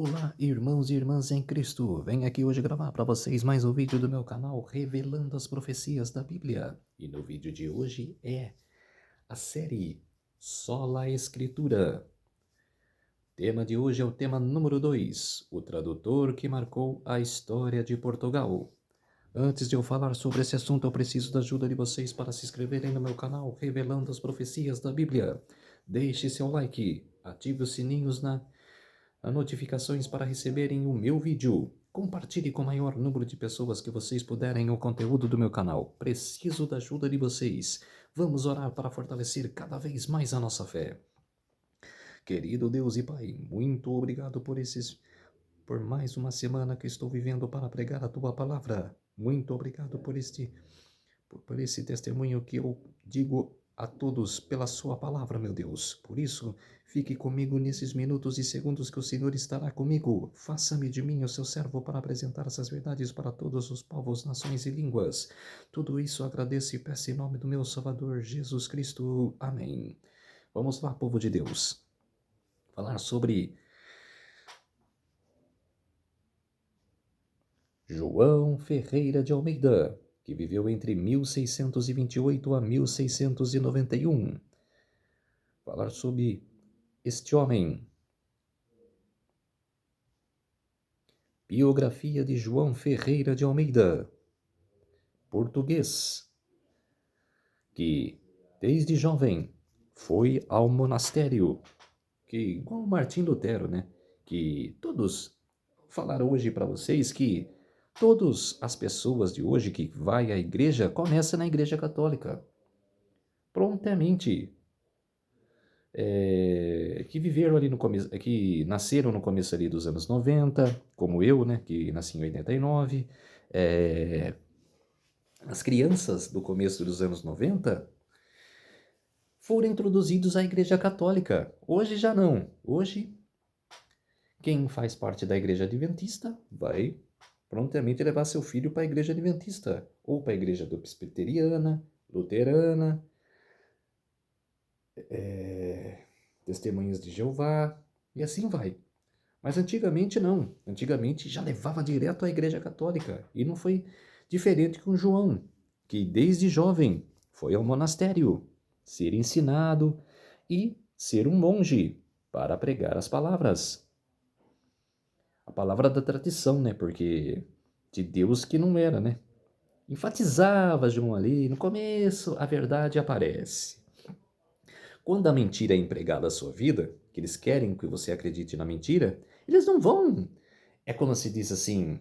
Olá, irmãos e irmãs em Cristo. Venho aqui hoje gravar para vocês mais um vídeo do meu canal Revelando as Profecias da Bíblia. E no vídeo de hoje é a série Sola Escritura. Tema de hoje é o tema número 2, o tradutor que marcou a história de Portugal. Antes de eu falar sobre esse assunto, eu preciso da ajuda de vocês para se inscreverem no meu canal Revelando as Profecias da Bíblia. Deixe seu like, ative os sininhos as notificações para receberem o meu vídeo. Compartilhe com o maior número de pessoas que vocês puderem o conteúdo do meu canal. Preciso da ajuda de vocês. Vamos orar para fortalecer cada vez mais a nossa fé. Querido Deus e Pai, muito obrigado por mais uma semana que estou vivendo para pregar a Tua Palavra. Muito obrigado por esse testemunho que eu digo a todos pela sua palavra, meu Deus. Por isso, fique comigo nesses minutos e segundos que o Senhor estará comigo. Faça-me de mim o seu servo para apresentar essas verdades para todos os povos, nações e línguas. Tudo isso agradeço e peço em nome do meu Salvador Jesus Cristo. Amém. Vamos lá, povo de Deus. Falar sobre João Ferreira de Almeida, que viveu entre 1628 a 1691. Falar sobre este homem. Biografia de João Ferreira de Almeida, português, que desde jovem foi ao monastério, que igual Martim Lutero, né? Que todos falaram hoje para vocês que todas as pessoas de hoje que vai à igreja começam na igreja católica. Prontamente. Que viveram ali no começo, que nasceram no começo ali dos anos 90, como eu, né, que nasci em 89. As crianças do começo dos anos 90 foram introduzidos à Igreja Católica. Hoje já não. Hoje, quem faz parte da Igreja Adventista vai prontamente levar seu filho para a Igreja Adventista, ou para a Igreja Presbiteriana, Luterana, Testemunhas de Jeová, e assim vai. Mas antigamente não. Antigamente já levava direto à Igreja Católica. E não foi diferente com João, que desde jovem foi ao monastério ser ensinado e ser um monge para pregar as palavras. A palavra da tradição, né? Porque de Deus que não era, né? Enfatizava João ali, no começo a verdade aparece. Quando a mentira é empregada à sua vida, que eles querem que você acredite na mentira, eles não vão. É como se diz assim,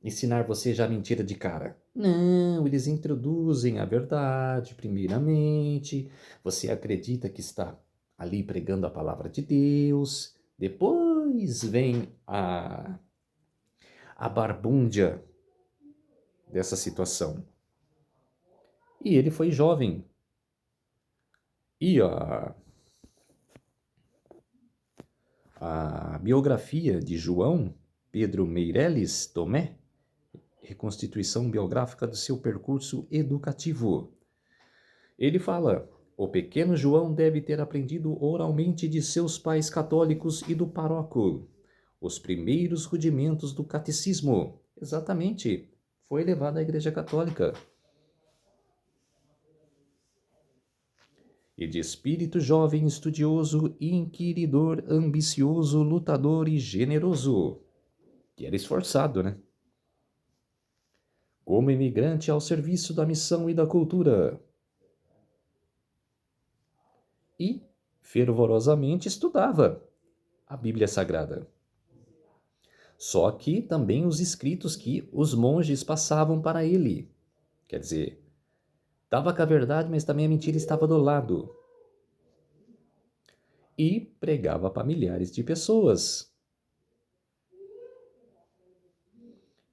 ensinar você já a mentira de cara. Não, eles introduzem a verdade primeiramente. Você acredita que está ali pregando a palavra de Deus. Depois vem a barbúndia dessa situação. E ele foi jovem. E a biografia de João Pedro Meireles Tomé, reconstituição biográfica do seu percurso educativo. Ele fala: o pequeno João deve ter aprendido oralmente de seus pais católicos e do paróquio os primeiros rudimentos do catecismo. Exatamente, foi levado à Igreja Católica. E de espírito jovem, estudioso, inquiridor, ambicioso, lutador e generoso. Que era esforçado, né? Como imigrante ao serviço da missão e da cultura. E fervorosamente estudava a Bíblia Sagrada. Só que também os escritos que os monges passavam para ele. Quer dizer, estava com a verdade, mas também a mentira estava do lado. E pregava para milhares de pessoas.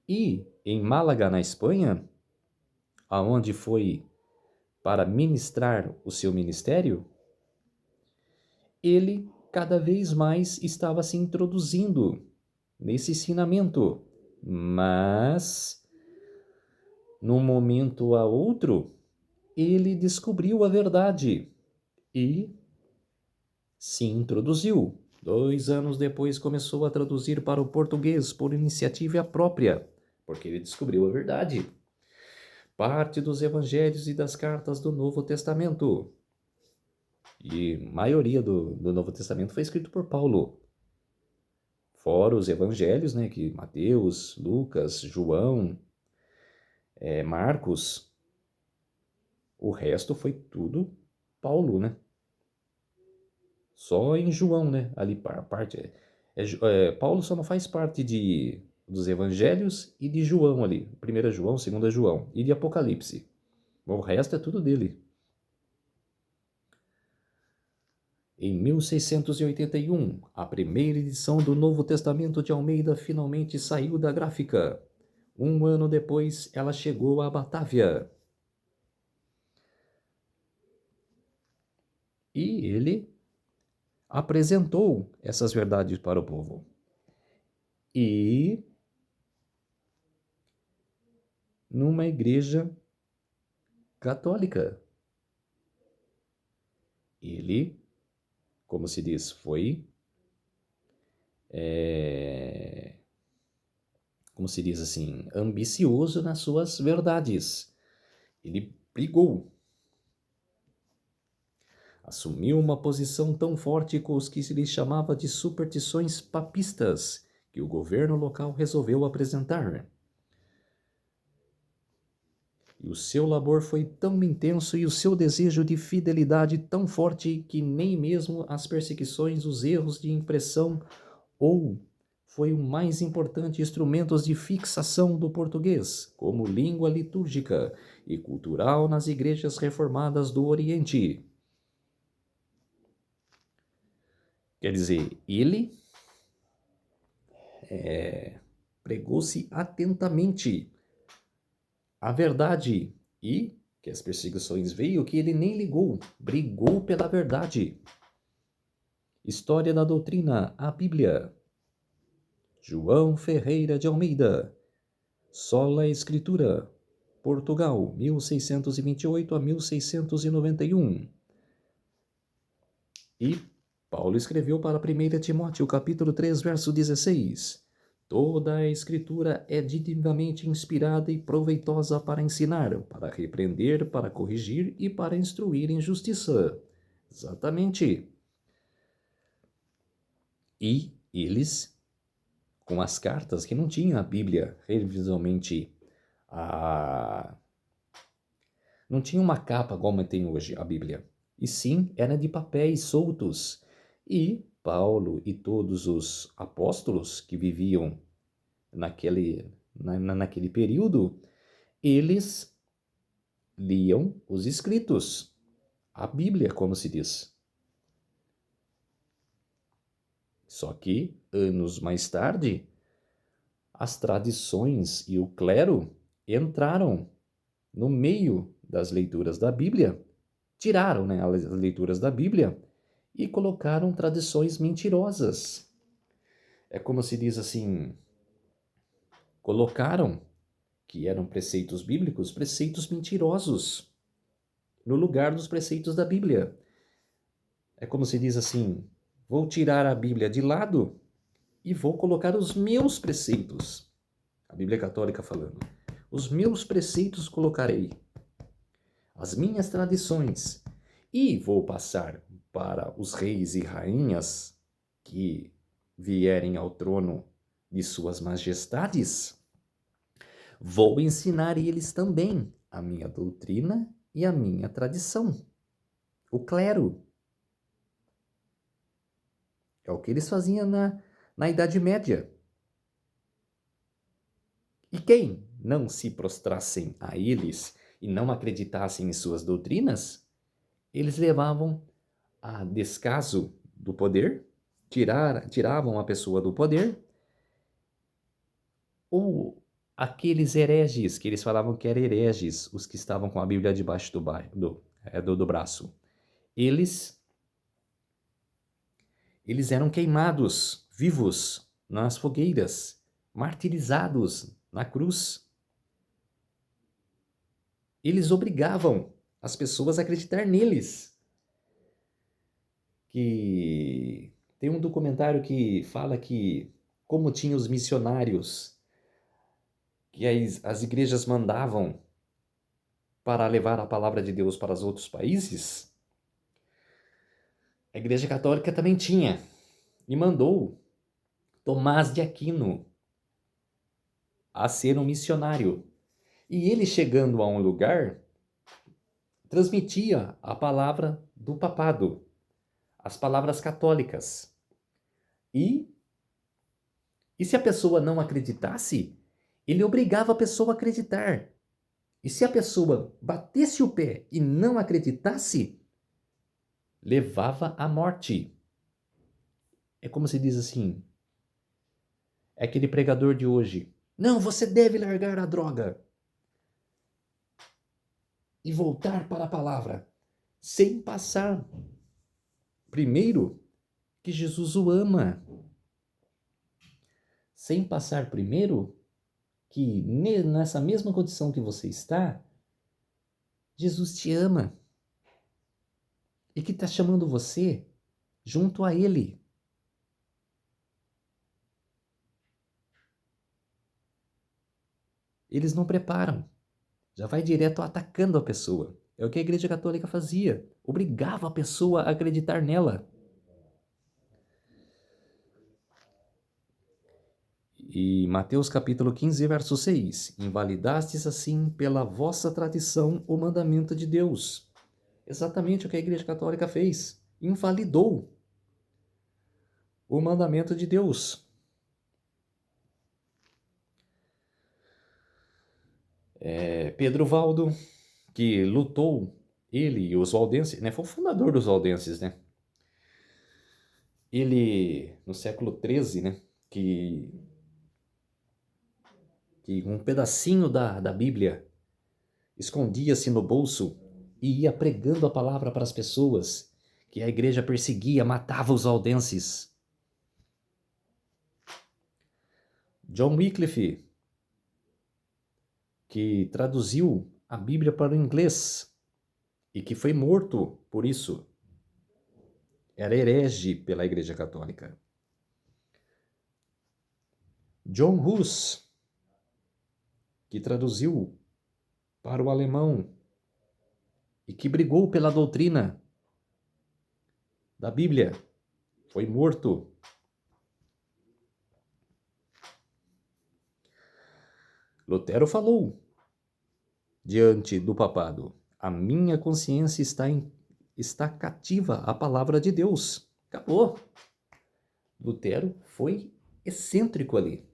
E em Málaga, na Espanha, aonde foi para ministrar o seu ministério, ele cada vez mais estava se introduzindo nesse ensinamento. Mas, num momento a outro, ele descobriu a verdade e se introduziu 2 anos depois começou a traduzir para o português por iniciativa própria, porque ele descobriu a verdade. Parte dos evangelhos e das cartas do Novo Testamento. E a maioria do Novo Testamento foi escrito por Paulo. Fora os evangelhos, né, que Mateus, Lucas, João, Marcos, o resto foi tudo Paulo, né? Só em João, né? Ali parte. Paulo só não faz parte dos evangelhos e de João ali. 1 João, 2 João e de Apocalipse. O resto é tudo dele. Em 1681, a primeira edição do Novo Testamento de Almeida finalmente saiu da gráfica. 1 ano depois, ela chegou à Batávia. E ele apresentou essas verdades para o povo. E numa igreja católica. Ele, como se diz, foi, como se diz assim, ambicioso nas suas verdades. Ele brigou. Assumiu uma posição tão forte com os que se lhe chamava de superstições papistas, que o governo local resolveu apresentar. E o seu labor foi tão intenso e o seu desejo de fidelidade tão forte que nem mesmo as perseguições, os erros de impressão ou foi o mais importante instrumentos de fixação do português, como língua litúrgica e cultural nas igrejas reformadas do Oriente. Quer dizer, ele pregou-se atentamente a verdade e que as perseguições veio que ele nem ligou, brigou pela verdade. História da doutrina, a Bíblia. João Ferreira de Almeida. Sola Escritura. Portugal, 1628 a 1691. E Paulo escreveu para 1 Timóteo, capítulo 3, verso 16. Toda a Escritura é divinamente inspirada e proveitosa para ensinar, para repreender, para corrigir e para instruir em justiça. Exatamente. E eles, com as cartas que não tinham a Bíblia revisualmente, não tinha uma capa como tem hoje a Bíblia, e sim era de papéis soltos. E Paulo e todos os apóstolos que viviam naquele período, eles liam os escritos, a Bíblia, como se diz. Só que, anos mais tarde, as tradições e o clero entraram no meio das leituras da Bíblia, tiraram, né, as leituras da Bíblia e colocaram tradições mentirosas. É como se diz assim, colocaram, que eram preceitos bíblicos, preceitos mentirosos, no lugar dos preceitos da Bíblia. É como se diz assim, vou tirar a Bíblia de lado e vou colocar os meus preceitos. A Bíblia Católica falando. Os meus preceitos colocarei, as minhas tradições, e vou passar para os reis e rainhas que vierem ao trono de suas majestades. Vou ensinar eles também a minha doutrina e a minha tradição. O clero. É o que eles faziam na Idade Média. E quem não se prostrassem a eles e não acreditassem em suas doutrinas, eles levavam a descaso do poder, tiravam a pessoa do poder, ou aqueles hereges, que eles falavam que eram hereges, os que estavam com a Bíblia debaixo do braço, eles eram queimados vivos nas fogueiras, martirizados na cruz. Eles obrigavam as pessoas a acreditar neles. Que Tem um documentário que fala que como tinha os missionários que as igrejas mandavam para levar a palavra de Deus para os outros países, a Igreja Católica também tinha e mandou Tomás de Aquino a ser um missionário. E ele chegando a um lugar, transmitia a palavra do papado, as palavras católicas. E se a pessoa não acreditasse, ele obrigava a pessoa a acreditar. E se a pessoa batesse o pé e não acreditasse, levava à morte. É como se diz assim, é aquele pregador de hoje. Não, você deve largar a droga e voltar para a palavra, sem passar primeiro que Jesus o ama. Sem passar primeiro que nessa mesma condição que você está, Jesus te ama e que está chamando você junto a Ele. Eles não preparam, já vai direto atacando a pessoa. É o que a Igreja Católica fazia, obrigava a pessoa a acreditar nela. E Mateus capítulo 15, verso 6, invalidastes assim pela vossa tradição o mandamento de Deus. Exatamente o que a Igreja Católica fez, invalidou o mandamento de Deus. Pedro Valdo, que lutou, ele e os valdenses, né, foi o fundador dos valdenses, né? Ele, no século XIII, né, que um pedacinho da Bíblia escondia-se no bolso e ia pregando a palavra para as pessoas, que a igreja perseguia, matava os valdenses. John Wycliffe, que traduziu a Bíblia para o inglês e que foi morto por isso. Era herege pela Igreja Católica. John Hus, que traduziu para o alemão e que brigou pela doutrina da Bíblia, foi morto. Lutero falou diante do papado: a minha consciência está cativa à palavra de Deus. Acabou. Lutero foi excêntrico ali.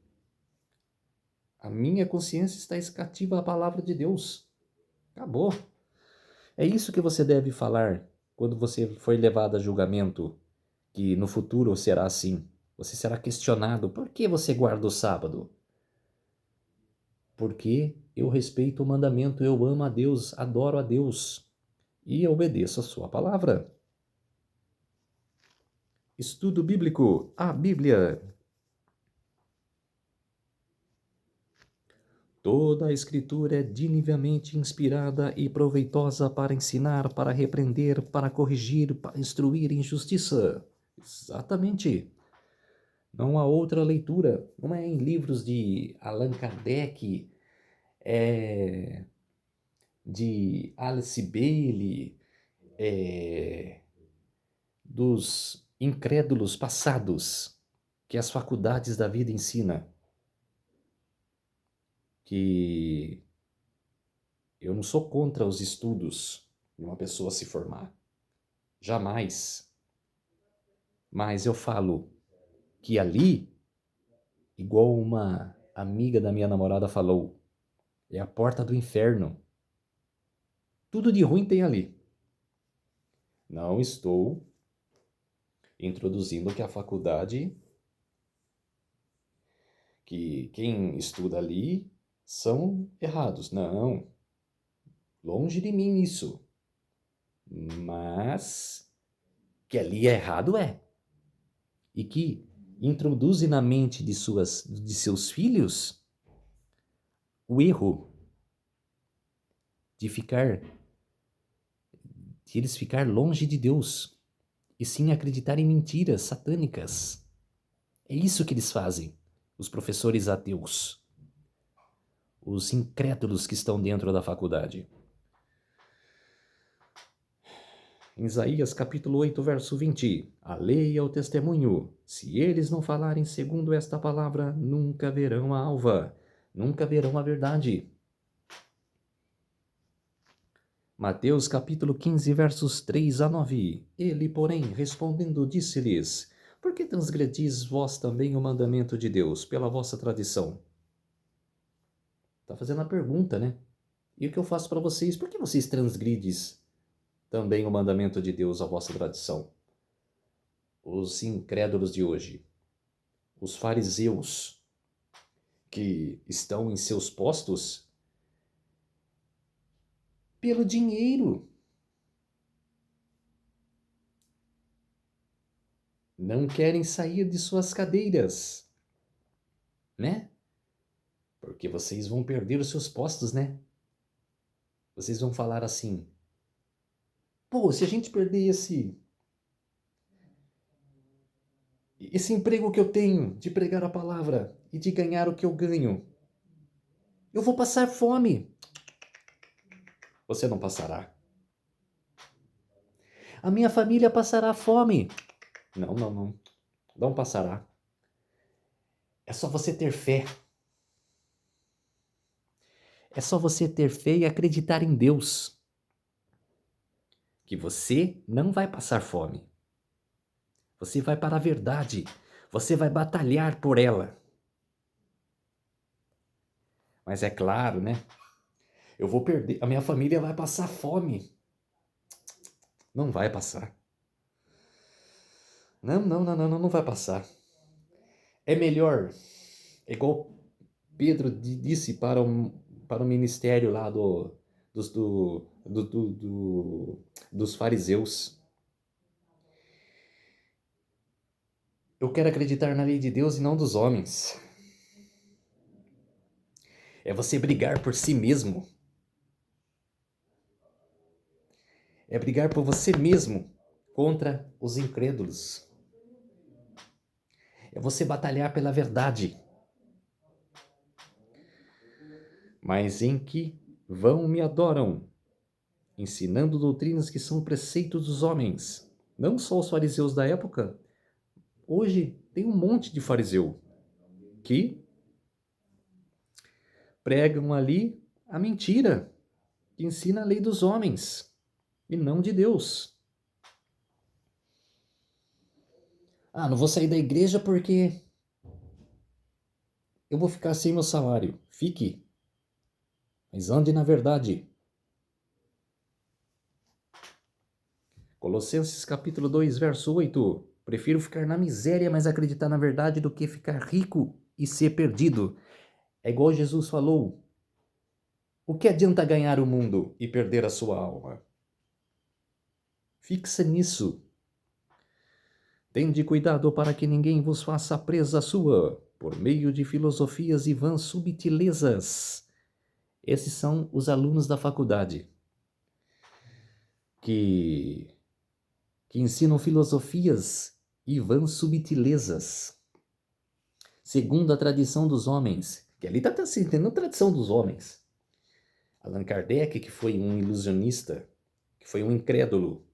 A minha consciência está cativa à palavra de Deus. Acabou. É isso que você deve falar quando você for levado a julgamento, que no futuro será assim. Você será questionado: por que você guarda o sábado? Porque eu respeito o mandamento, eu amo a Deus, adoro a Deus e obedeço a sua palavra. Estudo bíblico, a Bíblia. Toda a Escritura é divinamente inspirada e proveitosa para ensinar, para repreender, para corrigir, para instruir em justiça. Exatamente. Não há outra leitura. Não é em livros de Allan Kardec, de Alice Bailey, dos incrédulos passados que as faculdades da vida ensinam. Que eu não sou contra os estudos de uma pessoa se formar. Jamais. Mas eu falo que ali, igual uma amiga da minha namorada falou, é a porta do inferno. Tudo de ruim tem ali. Não estou introduzindo que a faculdade, que quem estuda ali são errados. Não. Longe de mim isso. Mas que ali é errado é. E que introduzem na mente de seus filhos o erro de eles ficar longe de Deus e sim acreditar em mentiras satânicas. É isso que eles fazem, os professores ateus, os incrédulos que estão dentro da faculdade. Em Isaías capítulo 8, verso 20, a lei é o testemunho. Se eles não falarem segundo esta palavra, nunca verão a alva, nunca verão a verdade. Mateus capítulo 15, versos 3 a 9. Ele, porém, respondendo, disse-lhes: Por que transgredis vós também o mandamento de Deus, pela vossa tradição? Está fazendo a pergunta, né? E o que eu faço para vocês? Por que vocês transgrides também o mandamento de Deus, a vossa tradição? Os incrédulos de hoje, os fariseus que estão em seus postos pelo dinheiro. Não querem sair de suas cadeiras, né? Porque vocês vão perder os seus postos, né? Vocês vão falar assim: pô, se a gente perder esse emprego que eu tenho de pregar a palavra e de ganhar o que eu ganho, eu vou passar fome. Você não passará. A minha família passará fome. Não, não, não. Não passará. É só você ter fé. É só você ter fé e acreditar em Deus, que você não vai passar fome. Você vai para a verdade. Você vai batalhar por ela. Mas é claro, né? Eu vou perder. A minha família vai passar fome. Não vai passar. Não, não, não, não, não vai passar. É melhor, é igual Pedro disse para o ministério lá dos fariseus. Eu quero acreditar na lei de Deus e não dos homens. É você brigar por si mesmo. É brigar por você mesmo contra os incrédulos. É você batalhar pela verdade. Mas em que vão me adoram, ensinando doutrinas que são preceitos dos homens. Não só os fariseus da época. Hoje tem um monte de fariseu que pregam ali a mentira, que ensina a lei dos homens e não de Deus. Ah, não vou sair da igreja porque eu vou ficar sem meu salário. Fique, mas ande na verdade. Colossenses capítulo 2, verso 8. Prefiro ficar na miséria, mas acreditar na verdade, do que ficar rico e ser perdido. É igual Jesus falou: o que adianta ganhar o mundo e perder a sua alma? Fixa nisso. Tende cuidado para que ninguém vos faça presa sua, por meio de filosofias e vãs subtilezas. Esses são os alunos da faculdade, que ensinam filosofias e vãs subtilezas, segundo a tradição dos homens. Que ali está entendendo a tradição dos homens. Allan Kardec, que foi um ilusionista, que foi um incrédulo,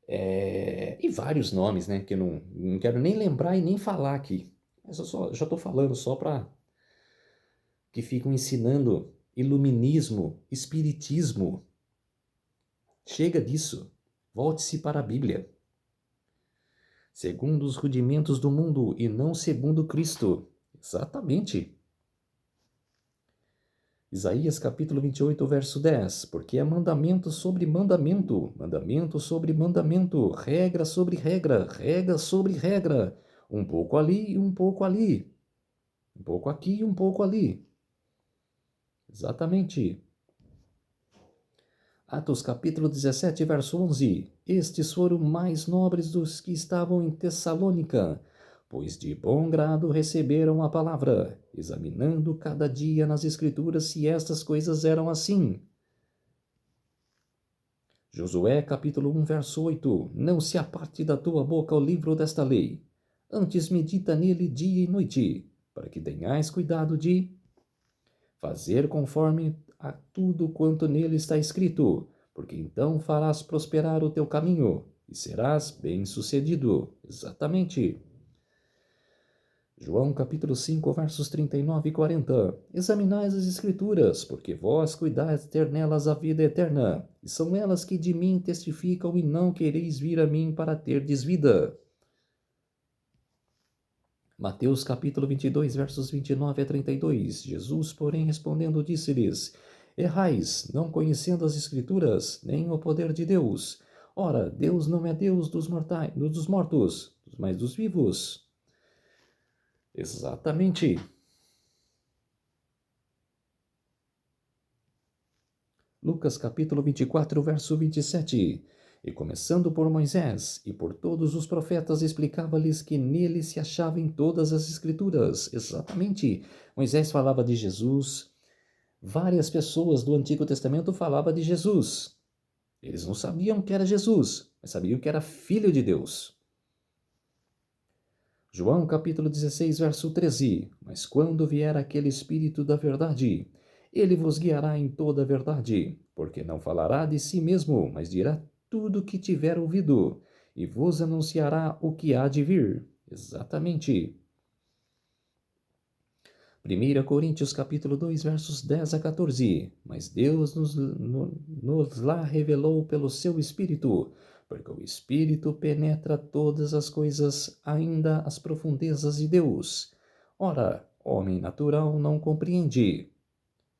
e vários nomes, né, que eu não quero nem lembrar e nem falar aqui. Mas eu já estou falando só para que ficam ensinando iluminismo, espiritismo. Chega disso. Volte-se para a Bíblia. Segundo os rudimentos do mundo e não segundo Cristo. Exatamente. Isaías capítulo 28, verso 10. Porque é mandamento sobre mandamento, mandamento sobre mandamento, regra sobre regra, regra sobre regra. Um pouco ali e um pouco ali. Um pouco aqui e um pouco ali. Exatamente. Atos capítulo 17, verso 11. Estes foram mais nobres dos que estavam em Tessalônica, pois de bom grado receberam a palavra, examinando cada dia nas Escrituras se estas coisas eram assim. Josué capítulo 1, verso 8. Não se aparte da tua boca o livro desta lei. Antes medita nele dia e noite, para que tenhais cuidado de fazer conforme a tudo quanto nele está escrito, porque então farás prosperar o teu caminho e serás bem-sucedido. Exatamente. João capítulo 5, versos 39 e 40. Examinais as Escrituras, porque vós cuidais ter nelas a vida eterna, e são elas que de mim testificam, e não quereis vir a mim para terdes vida. Mateus capítulo 22, versos 29 a 32. Jesus, porém, respondendo, disse-lhes: Errais, não conhecendo as Escrituras, nem o poder de Deus. Ora, Deus não é Deus dos mortos, mas dos vivos. Exatamente. Lucas capítulo 24, verso 27. E começando por Moisés e por todos os profetas, explicava-lhes que nele se achavam todas as Escrituras. Exatamente. Moisés falava de Jesus. Várias pessoas do Antigo Testamento falavam de Jesus. Eles não sabiam que era Jesus, mas sabiam que era Filho de Deus. João capítulo 16, verso 13. Mas quando vier aquele Espírito da verdade, ele vos guiará em toda a verdade, porque não falará de si mesmo, mas dirá tudo o que tiver ouvido, e vos anunciará o que há de vir. Exatamente. 1 Coríntios capítulo 2, versos 10 a 14. Mas Deus nos lá revelou pelo seu Espírito, porque o Espírito penetra todas as coisas, ainda as profundezas de Deus. Ora, homem natural não compreende.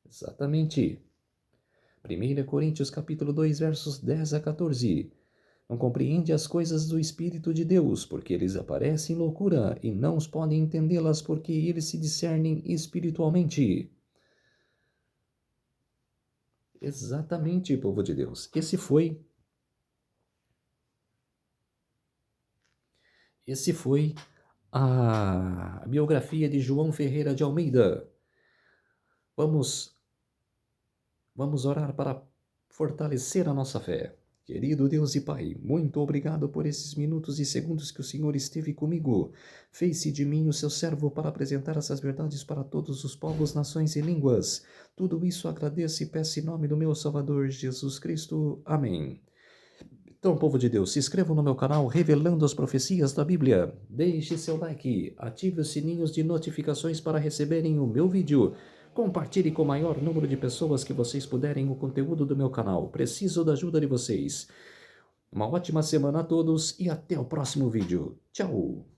Exatamente. 1 Coríntios capítulo 2, versos 10 a 14. Não compreende as coisas do Espírito de Deus, porque eles aparecem loucura, e não os podem entendê-las, porque eles se discernem espiritualmente. Exatamente, povo de Deus. Esse foi a biografia de João Ferreira de Almeida. Vamos orar para fortalecer a nossa fé. Querido Deus e Pai, muito obrigado por esses minutos e segundos que o Senhor esteve comigo. Fez-se de mim o seu servo para apresentar essas verdades para todos os povos, nações e línguas. Tudo isso agradeço e peço em nome do meu Salvador Jesus Cristo. Amém. Então, povo de Deus, se inscrevam no meu canal Revelando as Profecias da Bíblia. Deixe seu like, ative os sininhos de notificações para receberem o meu vídeo. Compartilhe com o maior número de pessoas que vocês puderem o conteúdo do meu canal. Preciso da ajuda de vocês. Uma ótima semana a todos e até o próximo vídeo. Tchau!